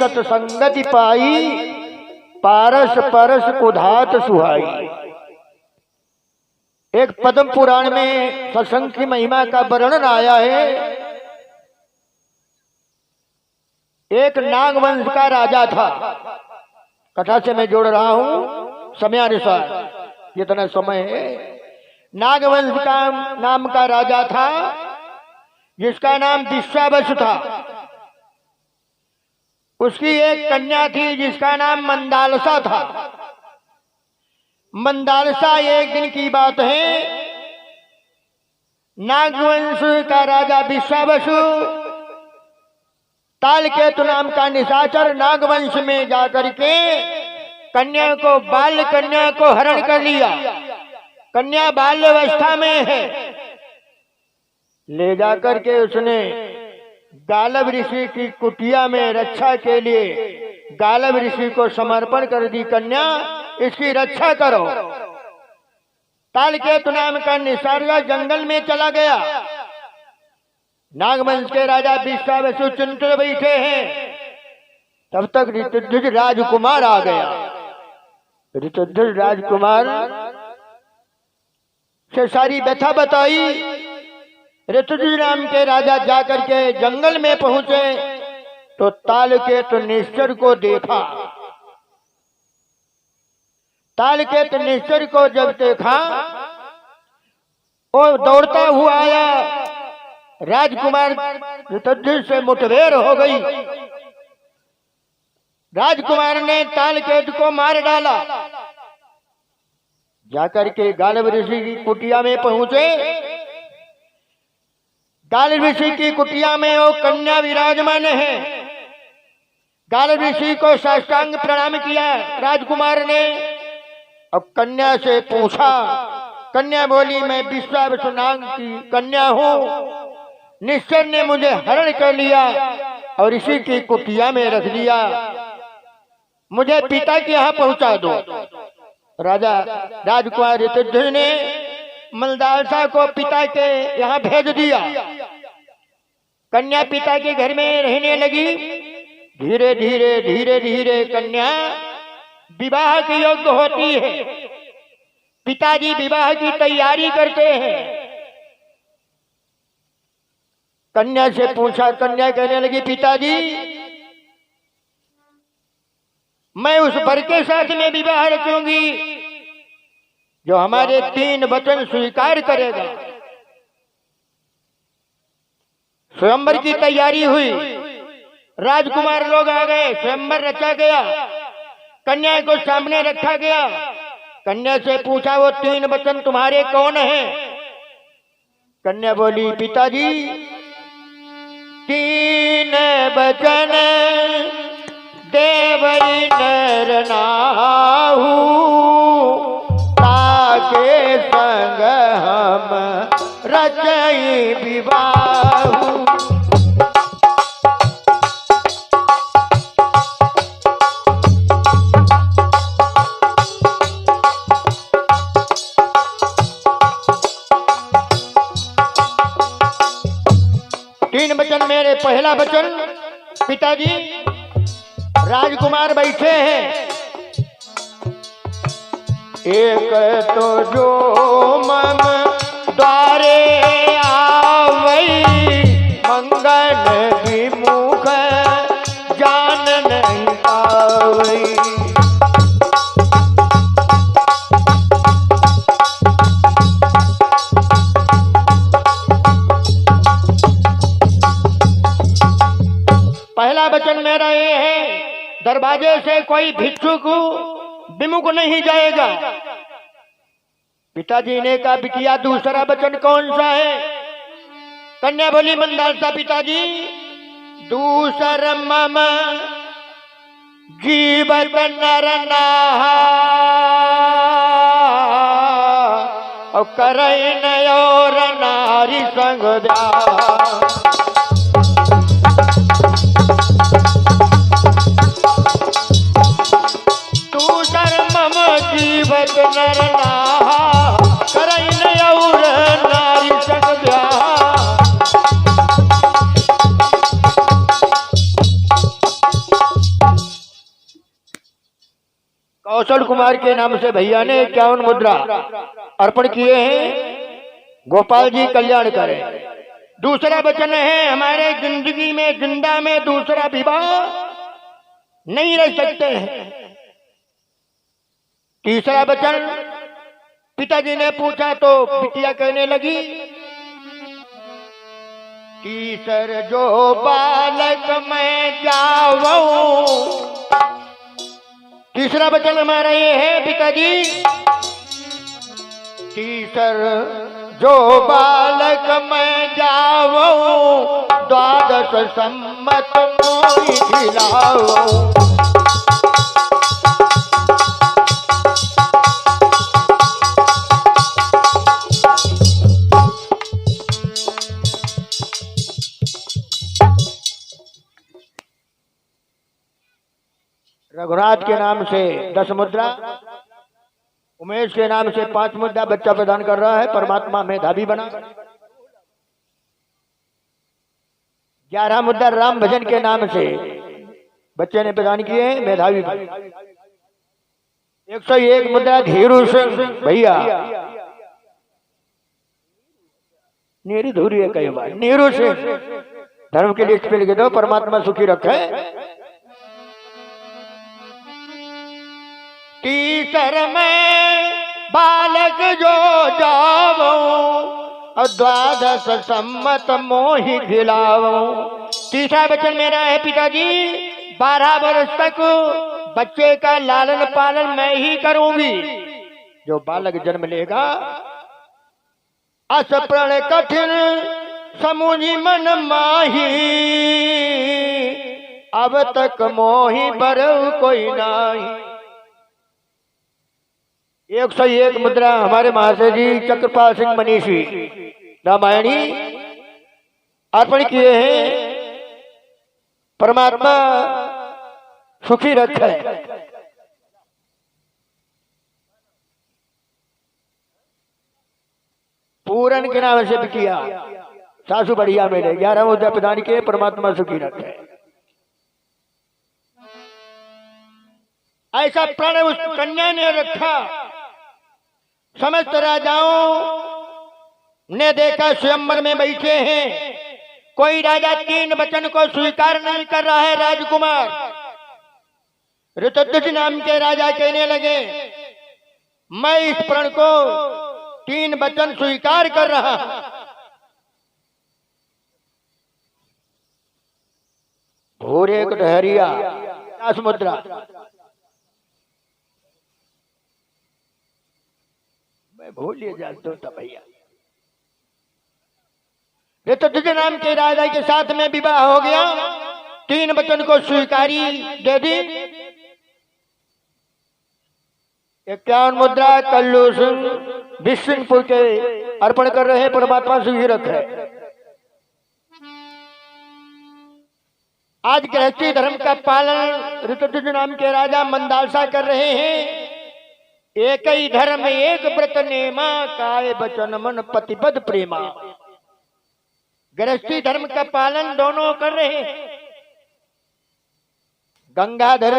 सतसंगति पाई, पारस परस उधात सुहाई। एक पद्म पुराण में सत्संग की महिमा का वर्णन आया है। एक नागवंश का राजा था। कथा से मैं जोड़ रहा हूं समयानुसार, जितना समय है। नागवंश का नाम का राजा था, जिसका नाम विश्वावसु था। उसकी एक कन्या थी जिसका नाम मंदालसा था। मंदालसा, एक दिन की बात है, नागवंश का राजा विश्वावसु तालकेतु नाम का निशाचर नागवंश में जाकर के कन्या को, बाल कन्या को हरण कर लिया। कन्या बाल्यावस्था में है। ले जाकर के उसने गालब ऋषि की कुटिया में रक्षा के लिए गालब ऋषि को समर्पण कर दी। कन्या, इसकी रक्षा करो। तालकेतु नाम का निशाचर जंगल में चला गया। नागवंश के राजा विश्वावसु चिंतित बैठे हैं। तब तक ऋतुध्वज राजकुमार आ गया। ऋतुध्वज राजकुमार से सारी व्यथा बताई। ऋतुध्वज नाम के राजा जाकर के जंगल में पहुंचे तो तालकेतु निश्चर को देखा। तालकेतु निश्चर को जब देखा, वो दौड़ता हुआ आया। राजकुमार ऋतुध्वज से मुठभेड़ हो गई। राजकुमार ने तालकेतु को मार डाला। जाकर के गालब ऋषि की कुटिया में पहुंचे। गालब ऋषि की कुटिया में वो कन्या विराजमान है। गालब ऋषि को साष्टांग प्रणाम किया राजकुमार ने। अब कन्या से पूछा। कन्या बोली, मैं विश्वावसु नाम की कन्या हूं। निश्चर ने मुझे हरण कर लिया और इसी की कुटिया में रख दिया। मुझे पिता के यहाँ पहुंचा दो। राजा राजकुमार ऋतुध्वज ने मंदालसा को पिता के यहाँ भेज दिया। कन्या पिता के घर में रहने लगी। धीरे धीरे धीरे धीरे कन्या विवाह के योग्य होती है। पिताजी विवाह की तैयारी करते हैं। कन्या से पूछा। कन्या कहने लगी, पिताजी, मैं उस वर के साथ में विवाह रचूंगी जो हमारे 3 वचन स्वीकार करेगा। स्वयंवर की तैयारी हुई। राजकुमार लोग आ गए। स्वयंवर रचा गया। कन्या को सामने रखा गया। कन्या से पूछा, वो 3 वचन तुम्हारे कौन हैं? कन्या बोली, पिताजी, 3 वचन देवई नर नाहू, ताके संग हम रचई विवाहू। वचन मेरे, पहला वचन, पिताजी, राजकुमार बैठे हैं। एक तो जो मम द्वारे आवई, मंगल विमुख जान नहीं पावई। पहला वचन मेरा ये है, दरवाजे से कोई भिक्षुक विमुख नहीं जाएगा। पिताजी ने कहा, बिटिया दूसरा वचन कौन सा है? कन्या बोली, मंदालसा, पिताजी, दूसर मम जीवत नर नाहा, और करई नयोर नारी संग ब्याह। जीवत नर नाहा, करई नयोर नारी संग ब्याह। कौशल कुमार के नाम से भैया ने 51 मुद्रा अर्पण किए हैं। गोपाल जी कल्याण करें। दूसरा वचन है, हमारे जिंदगी में जिंदा में दूसरा विवाह नहीं रह सकते हैं। तीसरा वचन, पिताजी ने पूछा तो बिटिया कहने लगी, तीसर जो बालक मैं जाऊं। तीसरा वचन हमारा ये है, पिताजी तीसर जो बालक मैं जाऊं, द्वादश सम्मत मोहि खिलाऊं। रघुनाथ के नाम से 10 मुद्रा, उमेश के नाम से 5 मुद्रा बच्चा प्रदान कर रहा है। परमात्मा मेधावी बना। 11 मुद्रा राम भजन के नाम से बच्चे ने प्रदान किए हैं, मेधावी बना। 101 मुद्रा धीरू सिंह भैया, नीरी धूरी है कई बार, नीरू सिंह धर्म के लिए इस पे लिखे दो, परमात्मा सुखी रखे। तीसर में बालक जो जाऊं, और द्वादश सम्मत मोहि खिलाऊं। तीसरा वचन मेरा है, पिताजी 12 वर्ष तक बच्चे का लालन पालन मैं ही करूंगी। जो बालक जन्म लेगा, असप्रण कठिन समुझी मन माही, अब तक मोहि बरऊ कोई नाही। 101 मुद्रा हमारे महाशय जी चक्रपाल सिंह मनीषी रामायणी अर्पण किए हैं। परमात्मा सुखी रखे। पूरन के नाम से बिटिया सासू बढ़िया मेरे 11 मुद्रा प्रदान किए। परमात्मा सुखी रखे। ऐसा प्रण उस कन्या ने रखा। समस्त राजाओं ने देखा स्वयंवर में बैठे हैं, कोई राजा 3 वचन को स्वीकार नहीं कर रहा है। राजकुमार ऋतुध्वज नाम के राजा कहने लगे, मैं इस प्रण को 3 वचन स्वीकार कर रहा। भूरे डहरिया 10 मुद्रा, मैं भूल जाता था भैया। ऋतुध्वज नाम के राजा के साथ में विवाह हो गया। 3 वचन को स्वीकारी दे दी। 51 मुद्रा कल्लू सिंह बिशनपुर के अर्पण कर रहे हैं। परमात्मा सुखी रखे। आज गृहस्थी धर्म का पालन ऋतुध्वज नाम के राजा मंदालसा कर रहे हैं। एक ही धर्म एक व्रत नेमा, काय बचन मन पतिपद प्रेमा। गृहस्थी धर्म का पालन दोनों कर रहे हैं। गंगाधर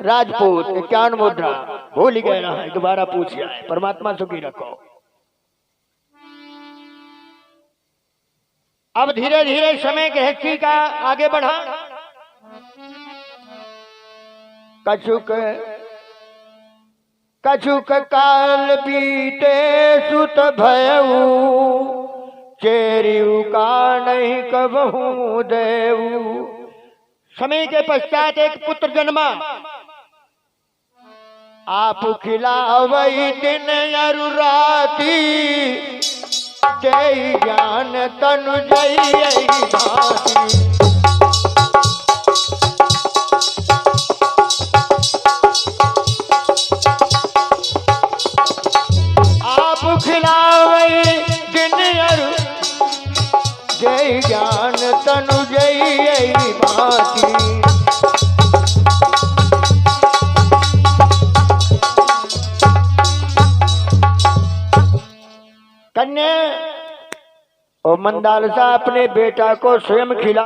राजपूत 51 मुद्रा, भूल गए ना, दोबारा पूछ जाए। परमात्मा सुखी रखो। अब धीरे धीरे समय गृहस्थी का आगे बढ़ा। कछुक काल बीते सुत भयऊ, चेरियु का नहीं कबहू देऊ। समय के पश्चात एक पुत्र जन्मा। आप खिलावई दिन अरु राती, जय ज्ञान तनु जय भाती। खिलावई दिन अरु, जय ज्ञान तनु जय भाती। कन्या और मंदालसा अपने बेटा को स्वयं खिला